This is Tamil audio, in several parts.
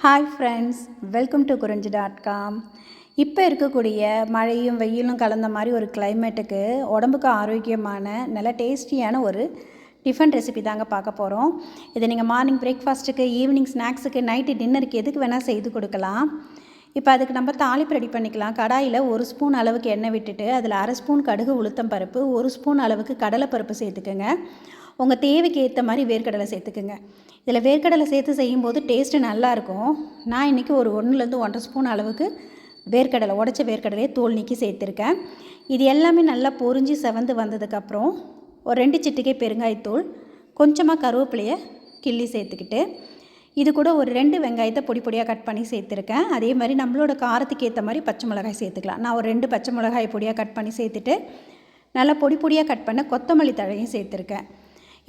ஹாய் ஃப்ரெண்ட்ஸ், வெல்கம் டு குறிஞ்சி.com. இப்போ இருக்கக்கூடிய மழையும் வெயிலும் கலந்த மாதிரி ஒரு கிளைமேட்டுக்கு உடம்புக்கு ஆரோக்கியமான நல்ல டேஸ்டியான ஒரு டிஃபன் ரெசிபி தாங்க பார்க்க போகிறோம். இதை நீங்கள் மார்னிங் பிரேக்ஃபாஸ்ட்டுக்கு, ஈவினிங் ஸ்நாக்ஸுக்கு, நைட்டு டின்னருக்கு எதுக்கு வேணால் செய்து கொடுக்கலாம். இப்போ அதுக்கு நம்ம தாளிப்பு ரெடி பண்ணிக்கலாம். கடாயில் 1 ஸ்பூன் அளவுக்கு எண்ணெய் விட்டுட்டு அதில் 1/2 ஸ்பூன் கடுகு உளுத்தம் பருப்பு, 1 ஸ்பூன் அளவுக்கு கடலைப்பருப்பு சேர்த்துக்கோங்க. உங்கள் தேவைக்கு ஏற்ற மாதிரி வேர்க்கடலை சேர்த்துக்குங்க. இதில் வேர்க்கடலை சேர்த்து செய்யும்போது டேஸ்ட்டு நல்லாயிருக்கும். நான் இன்றைக்கி ஒரு 1லேருந்து 1.5 ஸ்பூன் அளவுக்கு வேர்க்கடலை, உடச்ச வேர்க்கடலையை தோல் நீக்கி சேர்த்துருக்கேன். இது எல்லாமே நல்லா பொரிஞ்சு செவந்து வந்ததுக்கப்புறம் ஒரு 2 சிட்டிகை பெருங்காயத்தூள், கொஞ்சமாக கருவேப்பிலையை கிள்ளி சேர்த்துக்கிட்டு, இது கூட ஒரு 2 வெங்காயத்தை பொடி பொடியாக கட் பண்ணி சேர்த்துருக்கேன். அதே மாதிரி நம்மளோட காரத்துக்கு ஏற்ற மாதிரி பச்சை மிளகாய் சேர்த்துக்கலாம். நான் ஒரு 2 பச்சை மிளகாய் பொடியாக கட் பண்ணி சேர்த்துட்டு நல்லா பொடி பொடியாக கட் பண்ண கொத்தமல்லி தழையும் சேர்த்துருக்கேன்.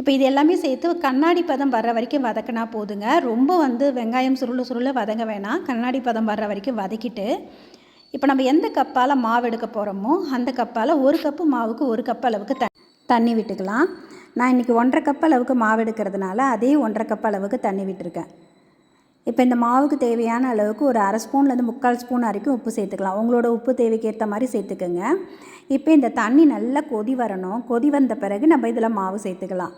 இப்போ இது எல்லாமே சேர்த்து கண்ணாடி பதம் வர்ற வரைக்கும் வதக்கினா போதுங்க. ரொம்ப வெங்காயம் சுருள வதங்க வேணாம். கண்ணாடி பதம் வர்ற வரைக்கும் வதக்கிட்டு, இப்போ நம்ம எந்த கப்பால் மாவு எடுக்க போகிறோமோ அந்த கப்பால் 1 கப்பு மாவுக்கு 1 கப் அளவுக்கு தண்ணி விட்டுக்கலாம். நான் இன்றைக்கி 1.5 கப் அளவுக்கு மாவு எடுக்கிறதுனால அதே 1.5 கப் அளவுக்கு தண்ணி விட்டுருக்கேன். இப்போ இந்த மாவுக்கு தேவையான அளவுக்கு ஒரு 1/2 ஸ்பூன்லேருந்து 3/4 ஸ்பூன் வரைக்கும் உப்பு சேர்த்துக்கலாம். உங்களோட உப்பு தேவைக்கு ஏற்ற மாதிரி சேர்த்துக்கோங்க. இப்போ இந்த தண்ணி நல்லா கொதி வரணும். கொதி வந்த பிறகு நம்ம இதில் மாவு சேர்த்துக்கலாம்.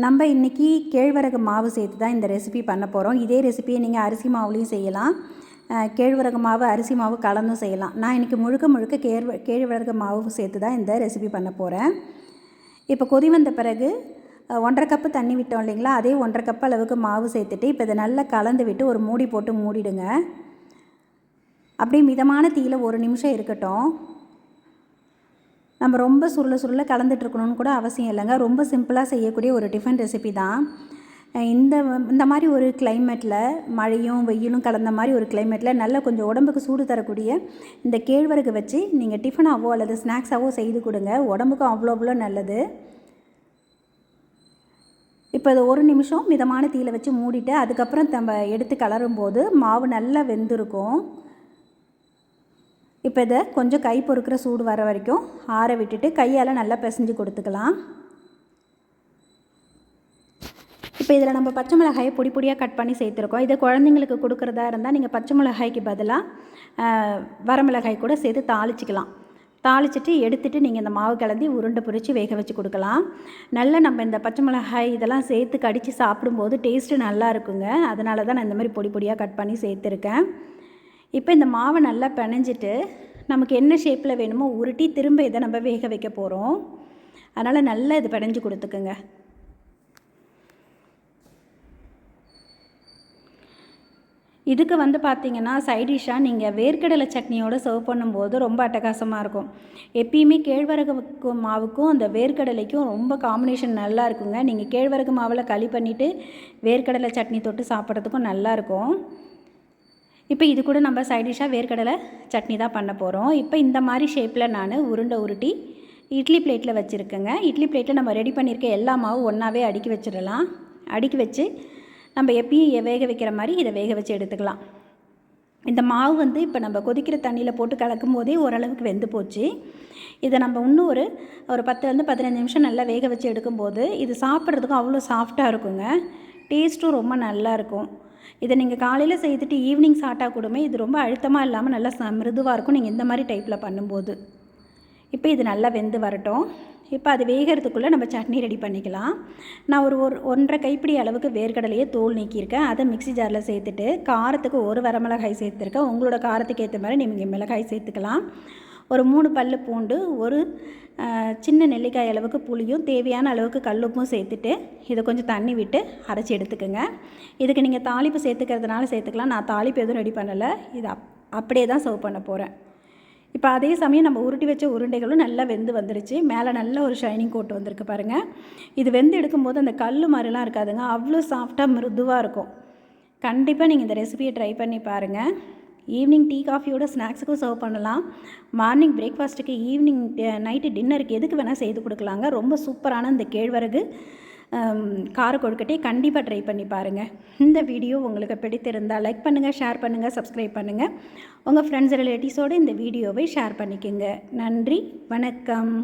நம்ம இன்றைக்கி கேழ்வரகு மாவு சேர்த்து தான் இந்த ரெசிபி பண்ண போகிறோம். இதே ரெசிபியை நீங்கள் அரிசி மாவுலேயும் செய்யலாம், கேழ்வரகு மாவு அரிசி மாவு கலந்தும் செய்யலாம். நான் இன்றைக்கி முழுக்க கேழ்வரகு மாவு சேர்த்து தான் இந்த ரெசிபி பண்ண போகிறேன். இப்போ கொதி வந்த பிறகு 1.5 கப்பு தண்ணி விட்டோம் இல்லைங்களா, அதே 1.5 கப் அளவுக்கு மாவு சேர்த்துட்டு இப்போ இதை நல்லா கலந்து விட்டு ஒரு மூடி போட்டு மூடிடுங்க. அப்படியே மிதமான தீயில் 1 நிமிஷம் இருக்கட்டும். நம்ம ரொம்ப சுருள கலந்துட்டுருக்கணும்னு கூட அவசியம் இல்லைங்க. ரொம்ப சிம்பிளாக செய்யக்கூடிய ஒரு டிஃபன் ரெசிபி தான். இந்த மாதிரி ஒரு கிளைமேட்டில், மழையும் வெயிலும் கலந்த மாதிரி ஒரு கிளைமேட்டில் நல்ல கொஞ்சம் உடம்புக்கு சூடு தரக்கூடிய இந்த கேழ்வரகு வச்சு நீங்கள் டிஃபனாகவோ அல்லது ஸ்நாக்ஸாகவோ செய்து கொடுங்க. உடம்புக்கும் அவ்வளோ நல்லது. இப்போ இது 1 நிமிஷம் மிதமான தீயில் வச்சு மூடிட்டு அதுக்கப்புறம் நம்ம எடுத்து கலரும்போது மாவு நல்லா வெந்திருக்கும். இப்போ இதை கொஞ்சம் கை பொறுக்கிற சூடு வர வரைக்கும் ஆற விட்டுட்டு கையால் நல்லா பிசைஞ்சு கொடுத்துக்கலாம். இப்போ இதில் நம்ம பச்சை மிளகாயை பொடி பொடியாக கட் பண்ணி சேர்த்துருக்கோம். இதை குழந்தைங்களுக்கு கொடுக்குறதா இருந்தால் நீங்கள் பச்சை மிளகாய்க்கு பதிலாக வரமிளகாய் கூட சேர்த்து தாளிச்சிக்கலாம். தாளிச்சிட்டு எடுத்துகிட்டு நீங்கள் இந்த மாவு கலந்து உருண்டை பொரித்து வேக வச்சு கொடுக்கலாம். நல்லா நம்ம இந்த பச்சை மிளகாய் இதெல்லாம் சேர்த்து கடித்து சாப்பிடும்போது டேஸ்ட்டு நல்லா இருக்குங்க. அதனால தான் நான் இந்த மாதிரி பொடி பொடியாக கட் பண்ணி சேர்த்துருக்கேன். இப்போ இந்த மாவை நல்லா பிணைஞ்சிட்டு நமக்கு என்ன ஷேப்பில் வேணுமோ உருட்டி திரும்ப இதை நம்ம வேக வைக்க போகிறோம். அதனால் நல்லா இது பிணைஞ்சு கொடுத்துக்குங்க. இதுக்கு பார்த்திங்கன்னா சைடிஷ்ஷாக நீங்கள் வேர்க்கடலை சட்னியோடு சர்வ் பண்ணும்போது ரொம்ப அட்டகாசமாக இருக்கும். எப்பயுமே கேழ்வரகு மாவுக்கும் அந்த வேர்க்கடலைக்கும் ரொம்ப காம்பினேஷன் நல்லா இருக்குங்க. நீங்கள் கேழ்வரகு மாவில் களி பண்ணிவிட்டு வேர்க்கடலை சட்னி தொட்டு சாப்பிட்றதுக்கும் நல்லாயிருக்கும். இப்போ இது கூட நம்ம சைடிஷ்ஷாக வேர்க்கடலை சட்னி தான் பண்ண போகிறோம். இப்போ இந்த மாதிரி ஷேப்பில் நான் உருண்டை உருட்டி இட்லி பிளேட்டில் வச்சுருக்கேங்க. இட்லி பிளேட்டில் நம்ம ரெடி பண்ணியிருக்க எல்லா மாவும் ஒன்றாவே அடுக்கி வச்சிடலாம். அடுக்கி வச்சு நம்ம எப்பயும் வேக வைக்கிற மாதிரி இதை வேக வச்சு எடுத்துக்கலாம். இந்த மாவு இப்போ நம்ம கொதிக்கிற தண்ணியில் போட்டு கலக்கும் போதே ஓரளவுக்கு வெந்து போச்சு. இதை நம்ம இன்னும் ஒரு 10லேருந்து 15 நிமிஷம் நல்லா வேக வச்சு எடுக்கும்போது இது சாப்பிட்றதுக்கும் அவ்வளோ சாஃப்டாக இருக்குங்க. டேஸ்ட்டும் ரொம்ப நல்லாயிருக்கும். இதை நீங்கள் காலையில் செய்துட்டு ஈவினிங் சாப்பிட்டா கூடமே இது ரொம்ப அழுத்தமாக இல்லாமல் நல்லா மிருதுவாக இருக்கும் நீங்கள் இந்த மாதிரி டைப்பில் பண்ணும்போது. இப்போ இது நல்லா வெந்து வரட்டும். இப்போ அது வேகிறதுக்குள்ளே நம்ம சட்னி ரெடி பண்ணிக்கலாம். நான் ஒரு 1.5 கைப்பிடி அளவுக்கு வேர்க்கடலையே தோல் நீக்கியிருக்கேன். அதை மிக்ஸி ஜாரில் சேர்த்துட்டு காரத்துக்கு 1 வரமிளகாய் சேர்த்துருக்கேன். உங்களோட காரத்துக்கு ஏற்ற மாதிரி நீங்கள் மிளகாய் சேர்த்துக்கலாம். ஒரு 3 பல்லு பூண்டு, ஒரு சின்ன நெல்லிக்காய் அளவுக்கு புளியும், தேவையான அளவுக்கு கல்லுப்பும் சேர்த்துட்டு இதை கொஞ்சம் தண்ணி விட்டு அரைச்சி எடுத்துக்கோங்க. இதுக்கு நீங்கள் தாளிப்பு சேர்த்துக்கிறதுனால சேர்த்துக்கலாம். நான் தாளிப்பு எதுவும் ரெடி பண்ணலை. இது அப்படியே தான் சர்வ் பண்ண போகிறேன். இப்போ அதே சமயம் நம்ம உருட்டி வச்ச உருண்டைகளும் நல்லா வெந்து வந்துடுச்சு. மேலே நல்ல ஒரு ஷைனிங் கோட் வந்திருக்கு பாருங்கள். இது வெந்து எடுக்கும்போது அந்த கல் மாதிரிலாம் இருக்காதுங்க. அவ்வளோ சாஃப்டாக மிருதுவாக இருக்கும். கண்டிப்பாக நீங்கள் இந்த ரெசிபியை ட்ரை பண்ணி பாருங்கள். ஈவினிங் டீ காஃபியோட ஸ்நாக்ஸுக்கும் சர்வ் பண்ணலாம். மார்னிங் பிரேக்ஃபாஸ்ட்டுக்கு, ஈவினிங் நைட்டு டின்னருக்கு எதுக்கு வேணால் செய்து கொடுக்கலாங்க. ரொம்ப சூப்பரான இந்த கேழ்வரகு கார கொழுக்கட்டையை கண்டிப்பாக ட்ரை பண்ணி பாருங்கள். இந்த வீடியோ உங்களுக்கு பிடித்திருந்தால் லைக் பண்ணுங்கள், ஷேர் பண்ணுங்கள், சப்ஸ்கிரைப் பண்ணுங்கள். உங்கள் ஃப்ரெண்ட்ஸ் ரிலேட்டிவ்ஸோடு இந்த வீடியோவை ஷேர் பண்ணிக்கோங்க. நன்றி, வணக்கம்.